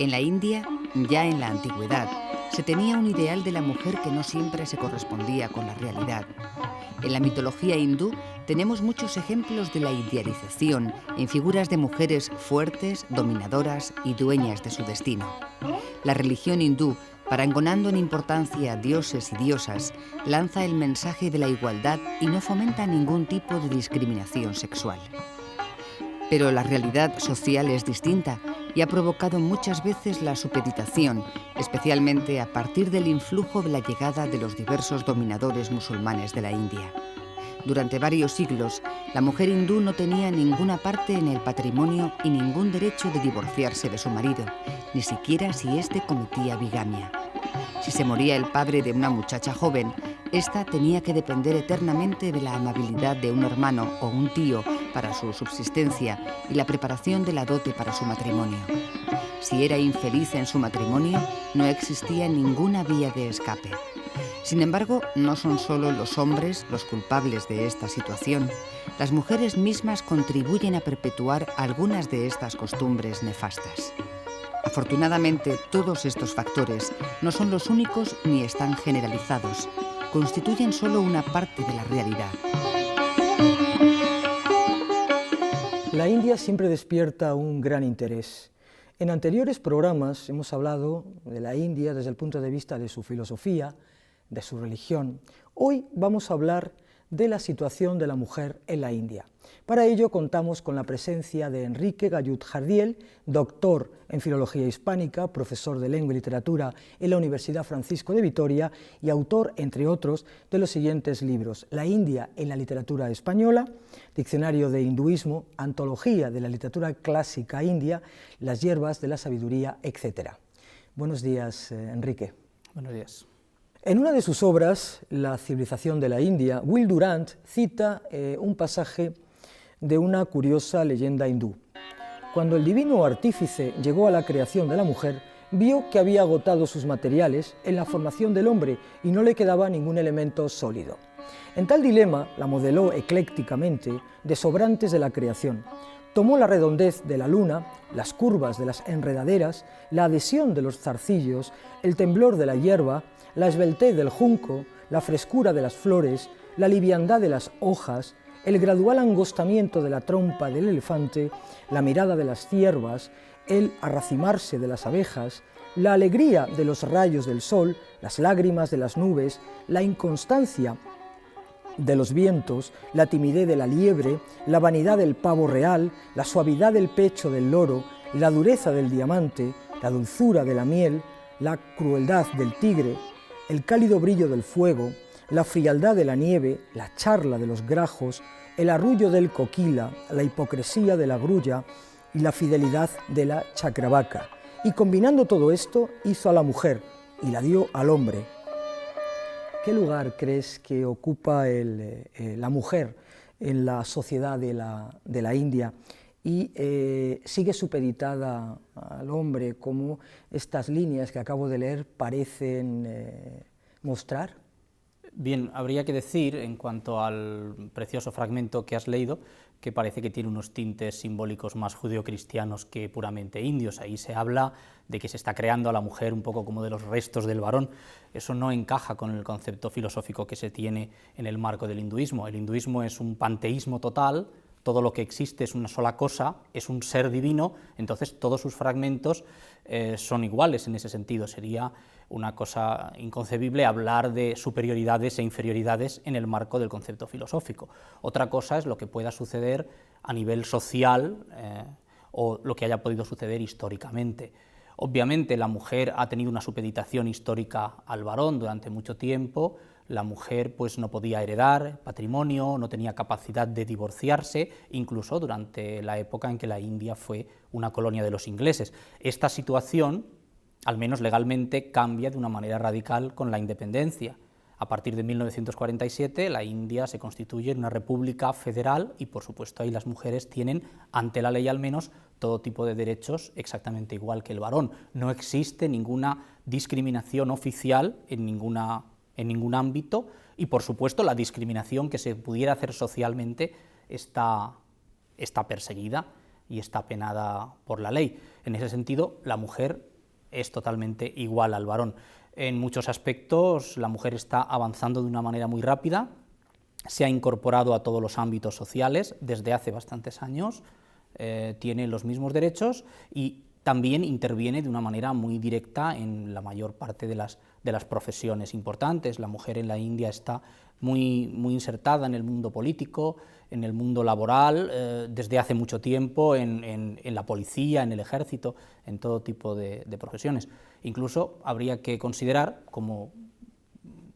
En la India, ya en la antigüedad, se tenía un ideal de la mujer que no siempre se correspondía con la realidad. En la mitología hindú tenemos muchos ejemplos de la idealización en figuras de mujeres fuertes, dominadoras y dueñas de su destino. La religión hindú, parangonando en importancia a dioses y diosas, lanza el mensaje de la igualdad y no fomenta ningún tipo de discriminación sexual. Pero la realidad social es distinta y ha provocado muchas veces la supeditación, especialmente a partir del influjo de la llegada de los diversos dominadores musulmanes de la India. Durante varios siglos, la mujer hindú no tenía ninguna parte en el patrimonio y ningún derecho de divorciarse de su marido, ni siquiera si éste cometía bigamia. Si se moría el padre de una muchacha joven, ésta tenía que depender eternamente de la amabilidad de un hermano o un tío para su subsistencia y la preparación de la dote para su matrimonio. Si era infeliz en su matrimonio, no existía ninguna vía de escape. Sin embargo, no son solo los hombres los culpables de esta situación. Las mujeres mismas contribuyen a perpetuar algunas de estas costumbres nefastas. Afortunadamente, todos estos factores no son los únicos ni están generalizados. Constituyen solo una parte de la realidad. La India siempre despierta un gran interés. En anteriores programas hemos hablado de la India desde el punto de vista de su filosofía, de su religión. Hoy vamos a hablar de la situación de la mujer en la India. Para ello contamos con la presencia de Enrique Gallud-Jardiel, doctor en Filología Hispánica, profesor de Lengua y Literatura en la Universidad Francisco de Vitoria y autor, entre otros, de los siguientes libros: La India en la literatura española, Diccionario de Hinduismo, Antología de la literatura clásica india, Las hierbas de la sabiduría, etc. Buenos días, Enrique. Buenos días. En una de sus obras, La civilización de la India, Will Durant cita un pasaje de una curiosa leyenda hindú. Cuando el divino artífice llegó a la creación de la mujer, vio que había agotado sus materiales en la formación del hombre y no le quedaba ningún elemento sólido. En tal dilema la modeló eclécticamente de sobrantes de la creación. Tomó la redondez de la luna, las curvas de las enredaderas, la adhesión de los zarcillos, el temblor de la hierba, la esbeltez del junco, la frescura de las flores, la liviandad de las hojas, el gradual angostamiento de la trompa del elefante, la mirada de las ciervas, el arracimarse de las abejas, la alegría de los rayos del sol, las lágrimas de las nubes, la inconstancia de los vientos, la timidez de la liebre, la vanidad del pavo real, la suavidad del pecho del loro, la dureza del diamante, la dulzura de la miel, la crueldad del tigre, el cálido brillo del fuego, la frialdad de la nieve, la charla de los grajos, el arrullo del coquila, la hipocresía de la grulla y la fidelidad de la chacravaca. Y combinando todo esto, hizo a la mujer y la dio al hombre. ¿Qué lugar crees que ocupa la mujer en la sociedad de la India y sigue supeditada al hombre, como estas líneas que acabo de leer parecen mostrar? Bien, habría que decir, en cuanto al precioso fragmento que has leído, que parece que tiene unos tintes simbólicos más judeocristianos que puramente indios. Ahí se habla de que se está creando a la mujer un poco como de los restos del varón. Eso no encaja con el concepto filosófico que se tiene en el marco del hinduismo. El hinduismo es un panteísmo total, todo lo que existe es una sola cosa, es un ser divino, entonces todos sus fragmentos son iguales en ese sentido. Sería una cosa inconcebible hablar de superioridades e inferioridades en el marco del concepto filosófico. Otra cosa es lo que pueda suceder a nivel social o lo que haya podido suceder históricamente. Obviamente la mujer ha tenido una supeditación histórica al varón durante mucho tiempo. La mujer pues no podía heredar patrimonio, no tenía capacidad de divorciarse, incluso durante la época en que la India fue una colonia de los ingleses. Esta situación, al menos legalmente, cambia de una manera radical con la independencia. A partir de 1947, la India se constituye en una república federal y, por supuesto, ahí las mujeres tienen, ante la ley al menos, todo tipo de derechos exactamente igual que el varón. No existe ninguna discriminación oficial en ningún ámbito y, por supuesto, la discriminación que se pudiera hacer socialmente está perseguida y está penada por la ley. En ese sentido, la mujer es totalmente igual al varón. En muchos aspectos la mujer está avanzando de una manera muy rápida, se ha incorporado a todos los ámbitos sociales desde hace bastantes años, tiene los mismos derechos y también interviene de una manera muy directa en la mayor parte de las profesiones importantes. La mujer en la India está muy insertada en el mundo político, en el mundo laboral, desde hace mucho tiempo, en la policía, en el ejército, en todo tipo de profesiones. Incluso habría que considerar, como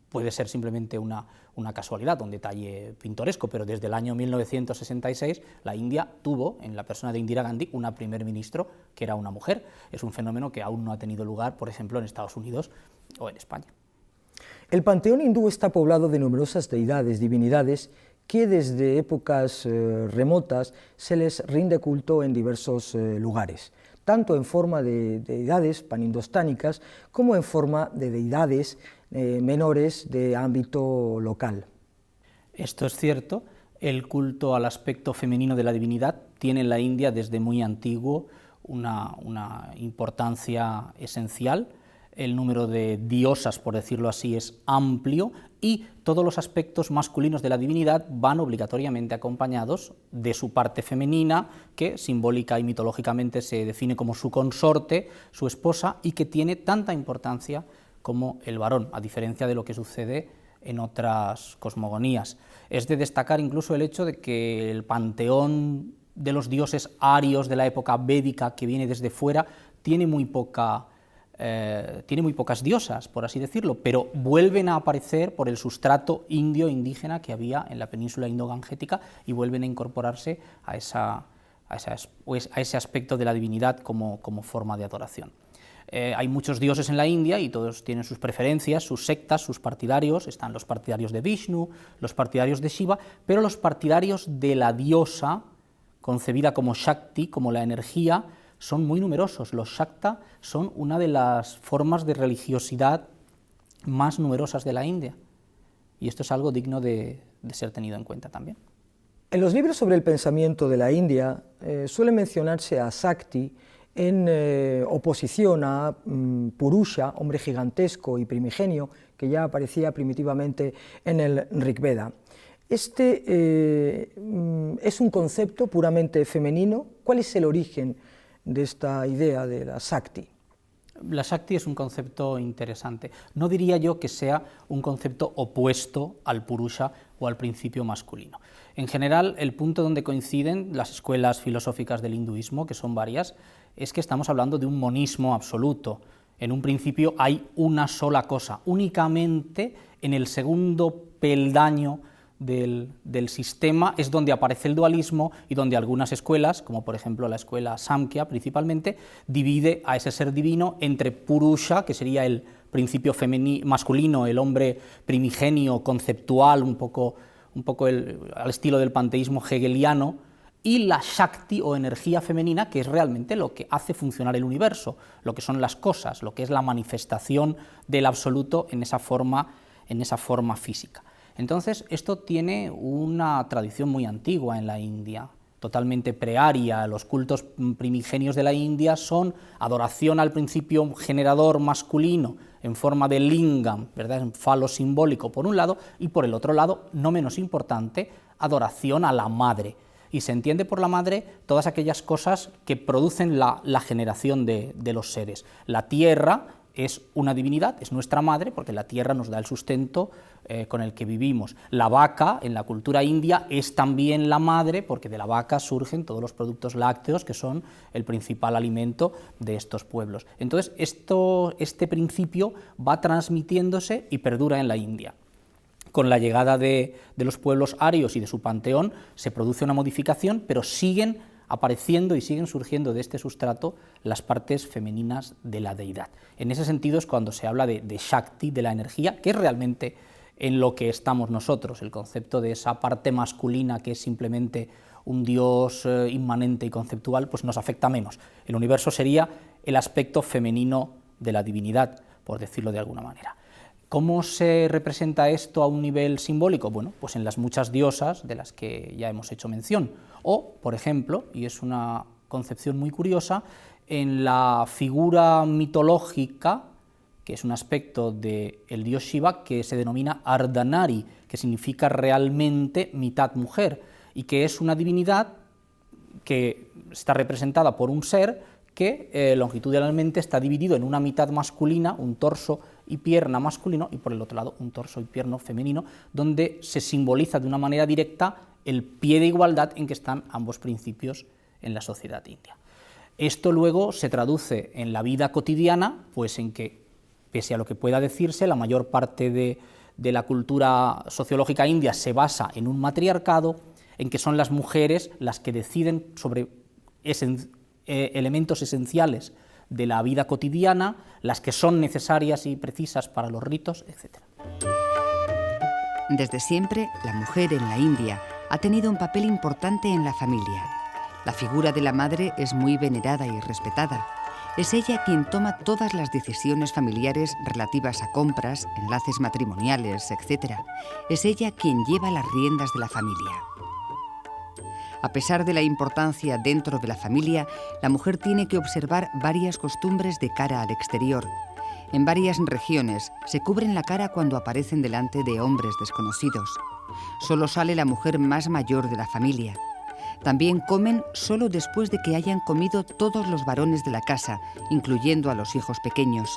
puede ser simplemente una casualidad, un detalle pintoresco, pero desde el año 1966 la India tuvo, en la persona de Indira Gandhi, una primer ministro que era una mujer. Es un fenómeno que aún no ha tenido lugar, por ejemplo, en Estados Unidos o en España. El panteón hindú está poblado de numerosas deidades, divinidades, que desde épocas remotas se les rinde culto en diversos lugares, tanto en forma de deidades panindostánicas como en forma de deidades menores de ámbito local. Esto es cierto, el culto al aspecto femenino de la divinidad tiene en la India desde muy antiguo una importancia esencial. El número de diosas, por decirlo así, es amplio y todos los aspectos masculinos de la divinidad van obligatoriamente acompañados de su parte femenina, que simbólica y mitológicamente se define como su consorte, su esposa, y que tiene tanta importancia como el varón, a diferencia de lo que sucede en otras cosmogonías. Es de destacar incluso el hecho de que el panteón de los dioses arios de la época védica, que viene desde fuera, tiene muy pocas diosas, por así decirlo, pero vuelven a aparecer por el sustrato indio indígena que había en la península indo-gangética y vuelven a incorporarse a ese aspecto de la divinidad como forma de adoración. Hay muchos dioses en la India y todos tienen sus preferencias, sus sectas, sus partidarios. Están los partidarios de Vishnu, los partidarios de Shiva, pero los partidarios de la diosa, concebida como Shakti, como la energía, son muy numerosos. Los Shakta son una de las formas de religiosidad más numerosas de la India, y esto es algo digno de ser tenido en cuenta también. En los libros sobre el pensamiento de la India suele mencionarse a Shakti en oposición a Purusha, hombre gigantesco y primigenio, que ya aparecía primitivamente en el Rig Veda. Este es un concepto puramente femenino. ¿Cuál es el origen de esta idea de la Shakti? La Shakti es un concepto interesante. No diría yo que sea un concepto opuesto al Purusha o al principio masculino. En general, el punto donde coinciden las escuelas filosóficas del hinduismo, que son varias, es que estamos hablando de un monismo absoluto. En un principio hay una sola cosa, únicamente en el segundo peldaño del sistema es donde aparece el dualismo y donde algunas escuelas, como por ejemplo la escuela Samkhya principalmente, divide a ese ser divino entre Purusha, que sería el principio masculino, el hombre primigenio, conceptual, un poco al estilo del panteísmo hegeliano, y la Shakti o energía femenina, que es realmente lo que hace funcionar el universo, lo que son las cosas, lo que es la manifestación del absoluto en esa forma física. Entonces, esto tiene una tradición muy antigua en la India, totalmente prearia. Los cultos primigenios de la India son adoración al principio generador masculino en forma de lingam, ¿verdad?, en falo simbólico por un lado, y por el otro lado, no menos importante, adoración a la madre. Y se entiende por la madre todas aquellas cosas que producen la generación de los seres. La tierra es una divinidad, es nuestra madre, porque la tierra nos da el sustento con el que vivimos. La vaca, en la cultura india, es también la madre, porque de la vaca surgen todos los productos lácteos, que son el principal alimento de estos pueblos. Entonces, este principio va transmitiéndose y perdura en la India. Con la llegada de los pueblos arios y de su panteón se produce una modificación, pero siguen apareciendo y siguen surgiendo de este sustrato las partes femeninas de la deidad. En ese sentido es cuando se habla de Shakti, de la energía, que es realmente en lo que estamos nosotros. El concepto de esa parte masculina, que es simplemente un dios inmanente y conceptual, pues nos afecta menos. El universo sería el aspecto femenino de la divinidad, por decirlo de alguna manera. ¿Cómo se representa esto a un nivel simbólico? Bueno, pues en las muchas diosas de las que ya hemos hecho mención. O, por ejemplo, y es una concepción muy curiosa, en la figura mitológica, que es un aspecto del dios Shiva, que se denomina Ardhanari, que significa realmente mitad mujer, y que es una divinidad que está representada por un ser que longitudinalmente está dividido en una mitad masculina, un torso y pierna masculino, y por el otro lado un torso y pierna femenino, donde se simboliza de una manera directa el pie de igualdad en que están ambos principios en la sociedad india. Esto luego se traduce en la vida cotidiana, pues en que, pese a lo que pueda decirse, la mayor parte de la cultura sociológica india se basa en un matriarcado, en que son las mujeres las que deciden sobre elementos esenciales de la vida cotidiana, las que son necesarias y precisas para los ritos, etc. Desde siempre, la mujer en la India ha tenido un papel importante en la familia. La figura de la madre es muy venerada y respetada. Es ella quien toma todas las decisiones familiares relativas a compras, enlaces matrimoniales, etc. Es ella quien lleva las riendas de la familia. A pesar de la importancia dentro de la familia, la mujer tiene que observar varias costumbres de cara al exterior. En varias regiones se cubren la cara cuando aparecen delante de hombres desconocidos. Solo sale la mujer más mayor de la familia. También comen solo después de que hayan comido todos los varones de la casa, incluyendo a los hijos pequeños.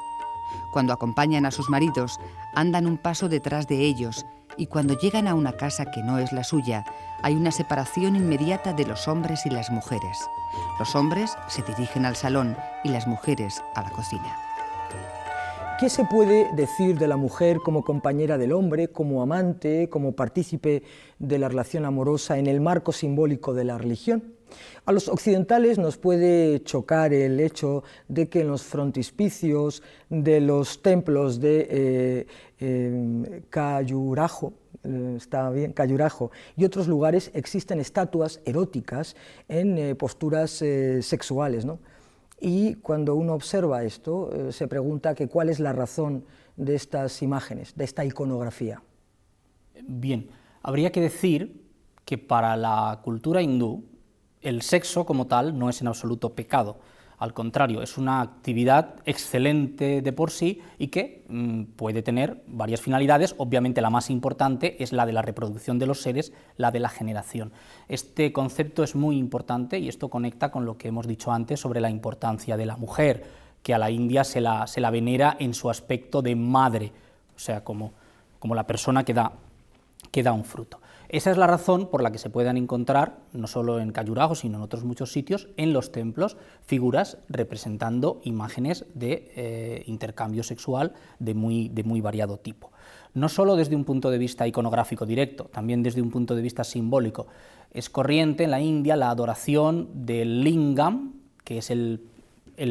Cuando acompañan a sus maridos, andan un paso detrás de ellos, y cuando llegan a una casa que no es la suya, hay una separación inmediata de los hombres y las mujeres. Los hombres se dirigen al salón y las mujeres a la cocina. ¿Qué se puede decir de la mujer como compañera del hombre, como amante, como partícipe de la relación amorosa en el marco simbólico de la religión? A los occidentales nos puede chocar el hecho de que en los frontispicios de los templos de Khajuraho, Khajuraho y otros lugares existen estatuas eróticas en posturas sexuales, ¿no? Y cuando uno observa esto, se pregunta que cuál es la razón de estas imágenes, de esta iconografía. Bien, habría que decir que para la cultura hindú el sexo como tal no es en absoluto pecado. Al contrario, es una actividad excelente de por sí y que puede tener varias finalidades. Obviamente la más importante es la de la reproducción de los seres, la de la generación. Este concepto es muy importante y esto conecta con lo que hemos dicho antes sobre la importancia de la mujer, que a la India se la venera en su aspecto de madre, o sea, como la persona que da un fruto. Esa es la razón por la que se pueden encontrar, no solo en Khajuraho, sino en otros muchos sitios, en los templos, figuras representando imágenes de intercambio sexual de muy variado tipo. No solo desde un punto de vista iconográfico directo, también desde un punto de vista simbólico. Es corriente en la India la adoración del lingam, que es el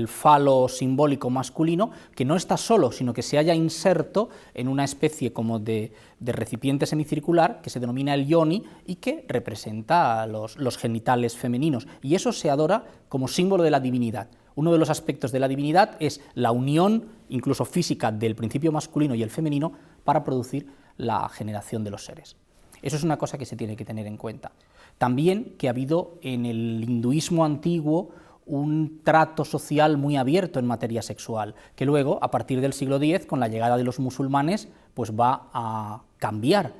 falo simbólico masculino, que no está solo, sino que se halla inserto en una especie como de recipiente semicircular que se denomina el yoni y que representa a los genitales femeninos, y eso se adora como símbolo de la divinidad. Uno de los aspectos de la divinidad es la unión, incluso física, del principio masculino y el femenino para producir la generación de los seres. Eso es una cosa que se tiene que tener en cuenta. También que ha habido en el hinduismo antiguo un trato social muy abierto en materia sexual, que luego, a partir del siglo X, con la llegada de los musulmanes, pues va a cambiar.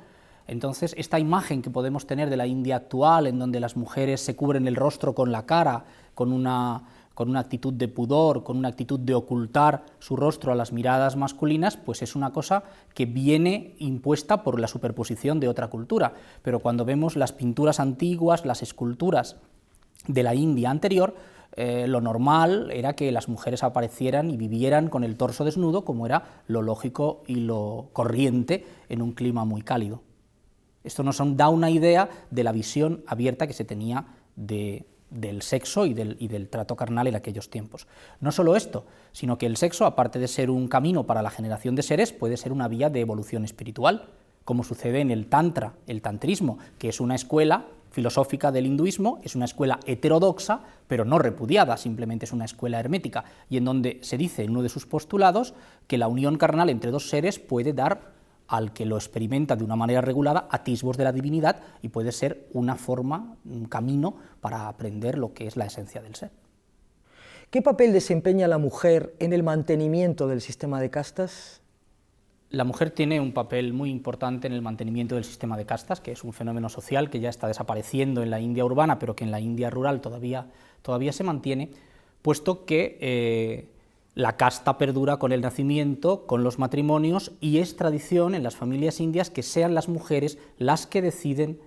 Entonces, esta imagen que podemos tener de la India actual, en donde las mujeres se cubren el rostro con la cara, con una actitud de pudor, con una actitud de ocultar su rostro a las miradas masculinas, pues es una cosa que viene impuesta por la superposición de otra cultura. Pero cuando vemos las pinturas antiguas, las esculturas de la India anterior, lo normal era que las mujeres aparecieran y vivieran con el torso desnudo, como era lo lógico y lo corriente en un clima muy cálido. Esto nos da una idea de la visión abierta que se tenía del sexo y del trato carnal en aquellos tiempos. No solo esto, sino que el sexo, aparte de ser un camino para la generación de seres, puede ser una vía de evolución espiritual, como sucede en el tantra, el tantrismo, que es una escuela filosófica del hinduismo, es una escuela heterodoxa, pero no repudiada, simplemente es una escuela hermética, y en donde se dice en uno de sus postulados que la unión carnal entre dos seres puede dar al que lo experimenta de una manera regulada atisbos de la divinidad y puede ser una forma, un camino para aprender lo que es la esencia del ser. ¿Qué papel desempeña la mujer en el mantenimiento del sistema de castas? La mujer tiene un papel muy importante en el mantenimiento del sistema de castas, que es un fenómeno social que ya está desapareciendo en la India urbana, pero que en la India rural todavía se mantiene, puesto que la casta perdura con el nacimiento, con los matrimonios, y es tradición en las familias indias que sean las mujeres las que deciden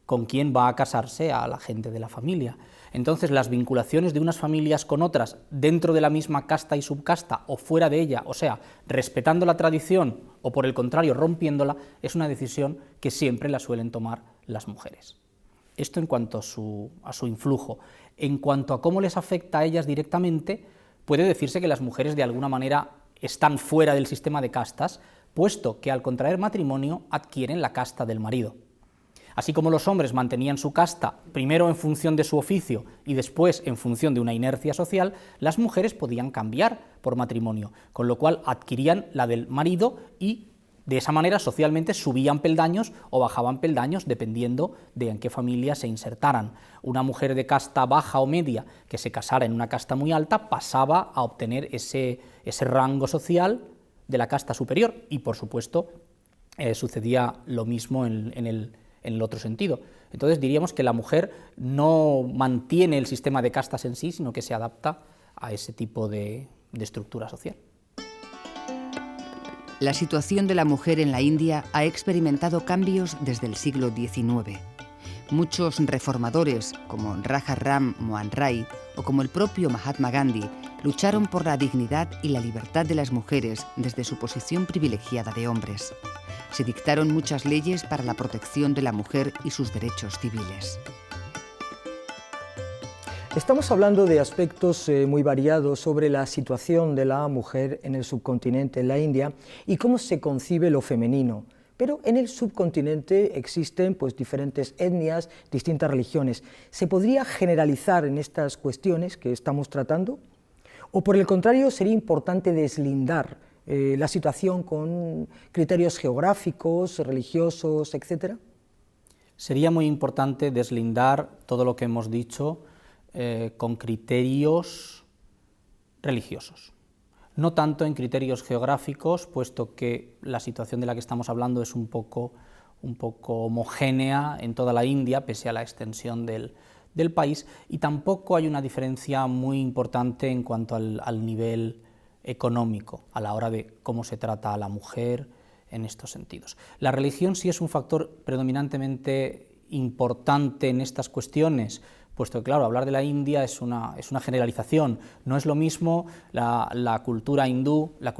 con quién va a casarse a la gente de la familia. Entonces, las vinculaciones de unas familias con otras dentro de la misma casta y subcasta o fuera de ella, o sea, respetando la tradición o por el contrario rompiéndola, es una decisión que siempre la suelen tomar las mujeres. Esto en cuanto a su influjo. En cuanto a cómo les afecta a ellas directamente, puede decirse que las mujeres de alguna manera están fuera del sistema de castas, puesto que al contraer matrimonio adquieren la casta del marido. Así como los hombres mantenían su casta primero en función de su oficio y después en función de una inercia social, las mujeres podían cambiar por matrimonio, con lo cual adquirían la del marido y de esa manera socialmente subían peldaños o bajaban peldaños dependiendo de en qué familia se insertaran. Una mujer de casta baja o media que se casara en una casta muy alta pasaba a obtener ese rango social de la casta superior y, por supuesto, sucedía lo mismo en el otro sentido. Entonces diríamos que la mujer no mantiene el sistema de castas en sí, sino que se adapta a ese tipo de estructura social. La situación de la mujer en la India ha experimentado cambios desde el siglo XIX. Muchos reformadores, como Raja Ram Mohan Rai o como el propio Mahatma Gandhi, lucharon por la dignidad y la libertad de las mujeres desde su posición privilegiada de hombres. Se dictaron muchas leyes para la protección de la mujer y sus derechos civiles. Estamos hablando de aspectos muy variados sobre la situación de la mujer en el subcontinente, en la India, y cómo se concibe lo femenino. Pero en el subcontinente existen diferentes etnias, distintas religiones. ¿Se podría generalizar en estas cuestiones que estamos tratando? ¿O por el contrario sería importante deslindar la situación con criterios geográficos, religiosos, etcétera? Sería muy importante deslindar todo lo que hemos dicho con criterios religiosos. No tanto en criterios geográficos, puesto que la situación de la que estamos hablando es un poco homogénea en toda la India, pese a la extensión del país, y tampoco hay una diferencia muy importante en cuanto al nivel económico, a la hora de cómo se trata a la mujer en estos sentidos. La religión sí es un factor predominantemente importante en estas cuestiones, puesto que, claro, hablar de la India es una generalización. No es lo mismo la cultura hindú, la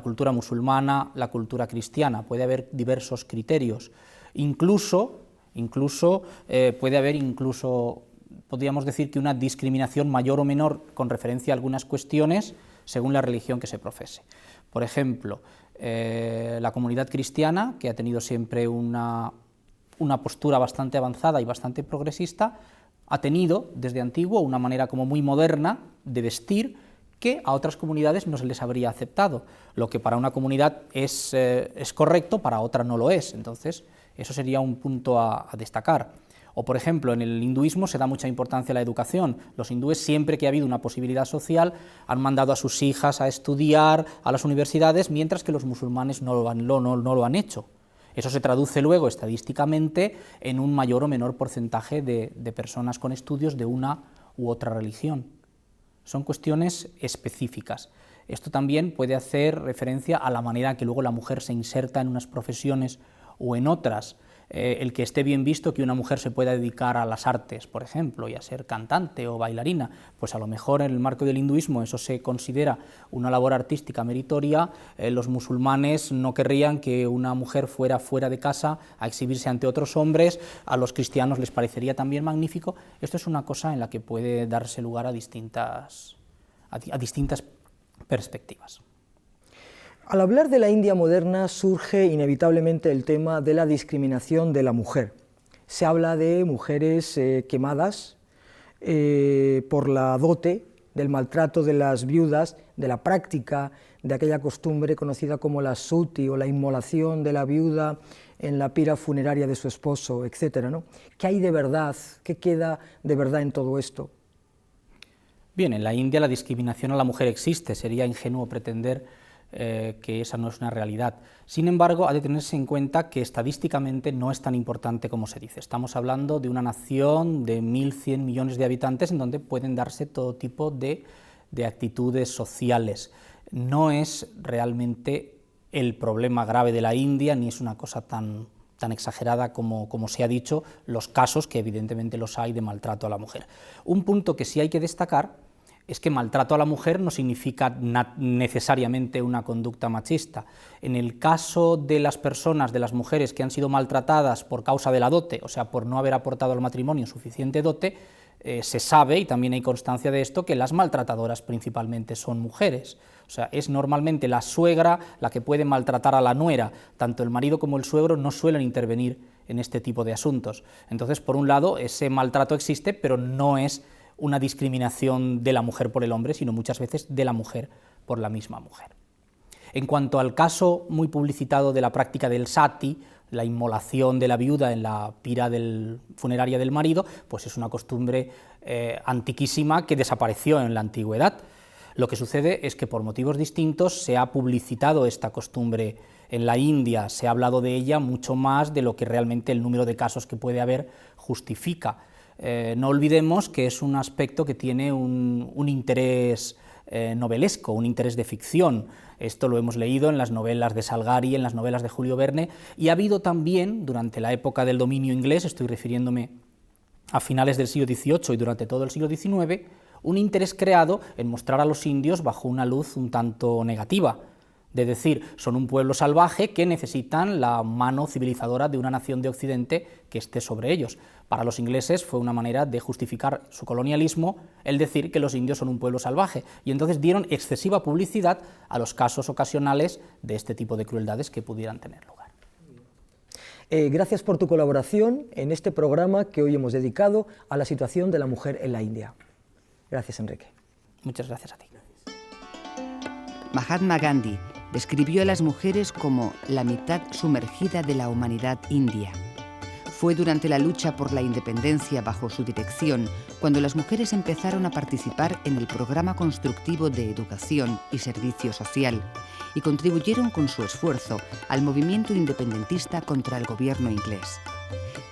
cultura musulmana, la cultura cristiana. Puede haber diversos criterios. Incluso puede haber podríamos decir que una discriminación mayor o menor con referencia a algunas cuestiones según la religión que se profese. Por ejemplo, la comunidad cristiana, que ha tenido siempre una postura bastante avanzada y bastante progresista, ha tenido desde antiguo una manera como muy moderna de vestir que a otras comunidades no se les habría aceptado. Lo que para una comunidad es correcto, para otra no lo es. Entonces, eso sería un punto a destacar. O, por ejemplo, en el hinduismo se da mucha importancia a la educación. Los hindúes, siempre que ha habido una posibilidad social, han mandado a sus hijas a estudiar a las universidades, mientras que los musulmanes no lo han hecho. Eso se traduce luego estadísticamente en un mayor o menor porcentaje de personas con estudios de una u otra religión. Son cuestiones específicas. Esto también puede hacer referencia a la manera en que luego la mujer se inserta en unas profesiones o en otras. El que esté bien visto que una mujer se pueda dedicar a las artes, por ejemplo, y a ser cantante o bailarina, pues a lo mejor en el marco del hinduismo eso se considera una labor artística meritoria. Los musulmanes no querrían que una mujer fuera de casa a exhibirse ante otros hombres, a los cristianos les parecería también magnífico. Esto es una cosa en la que puede darse lugar a distintas perspectivas. Al hablar de la India moderna surge inevitablemente el tema de la discriminación de la mujer. Se habla de mujeres quemadas por la dote, del maltrato de las viudas, de la práctica de aquella costumbre conocida como la suti o la inmolación de la viuda en la pira funeraria de su esposo, etc., ¿no? ¿Qué hay de verdad? ¿Qué queda de verdad en todo esto? Bien, en la India la discriminación a la mujer existe, sería ingenuo pretender que esa no es una realidad. Sin embargo, ha de tenerse en cuenta que estadísticamente no es tan importante como se dice. Estamos hablando de una nación de 1.100 millones de habitantes en donde pueden darse todo tipo de actitudes sociales. No es realmente el problema grave de la India, ni es una cosa tan exagerada como se ha dicho, los casos, que evidentemente los hay, de maltrato a la mujer. Un punto que sí hay que destacar es que maltrato a la mujer no significa necesariamente una conducta machista. En el caso de las personas, de las mujeres que han sido maltratadas por causa de la dote, o sea, por no haber aportado al matrimonio suficiente dote, se sabe, y también hay constancia de esto, que las maltratadoras principalmente son mujeres. O sea, es normalmente la suegra la que puede maltratar a la nuera. Tanto el marido como el suegro no suelen intervenir en este tipo de asuntos. Entonces, por un lado, ese maltrato existe, pero no es una discriminación de la mujer por el hombre, sino muchas veces de la mujer por la misma mujer. En cuanto al caso muy publicitado de la práctica del sati, la inmolación de la viuda en la pira funeraria del marido, pues es una costumbre antiquísima que desapareció en la antigüedad. Lo que sucede es que por motivos distintos se ha publicitado esta costumbre en la India, se ha hablado de ella mucho más de lo que realmente el número de casos que puede haber justifica. No olvidemos que es un aspecto que tiene un interés novelesco, un interés de ficción. Esto lo hemos leído en las novelas de Salgari, en las novelas de Julio Verne, y ha habido también, durante la época del dominio inglés, estoy refiriéndome a finales del siglo XVIII y durante todo el siglo XIX, un interés creado en mostrar a los indios bajo una luz un tanto negativa, de decir, son un pueblo salvaje que necesitan la mano civilizadora de una nación de Occidente que esté sobre ellos. Para los ingleses fue una manera de justificar su colonialismo el decir que los indios son un pueblo salvaje, y entonces dieron excesiva publicidad a los casos ocasionales de este tipo de crueldades que pudieran tener lugar. Gracias por tu colaboración en este programa que hoy hemos dedicado a la situación de la mujer en la India. Gracias, Enrique. Muchas gracias a ti. Mahatma Gandhi describió a las mujeres como la mitad sumergida de la humanidad india. Fue durante la lucha por la independencia bajo su dirección cuando las mujeres empezaron a participar en el programa constructivo de educación y servicio social y contribuyeron con su esfuerzo al movimiento independentista contra el gobierno inglés.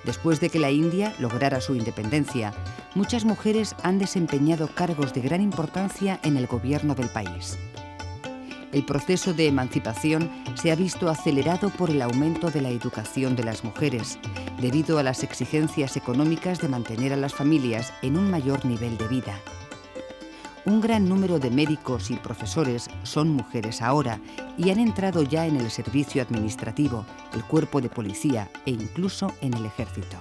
Después de que la India lograra su independencia, muchas mujeres han desempeñado cargos de gran importancia en el gobierno del país. El proceso de emancipación se ha visto acelerado por el aumento de la educación de las mujeres, debido a las exigencias económicas de mantener a las familias en un mayor nivel de vida. Un gran número de médicos y profesores son mujeres ahora y han entrado ya en el servicio administrativo, el cuerpo de policía e incluso en el ejército.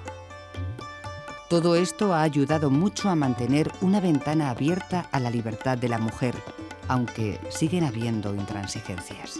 Todo esto ha ayudado mucho a mantener una ventana abierta a la libertad de la mujer, aunque siguen habiendo intransigencias.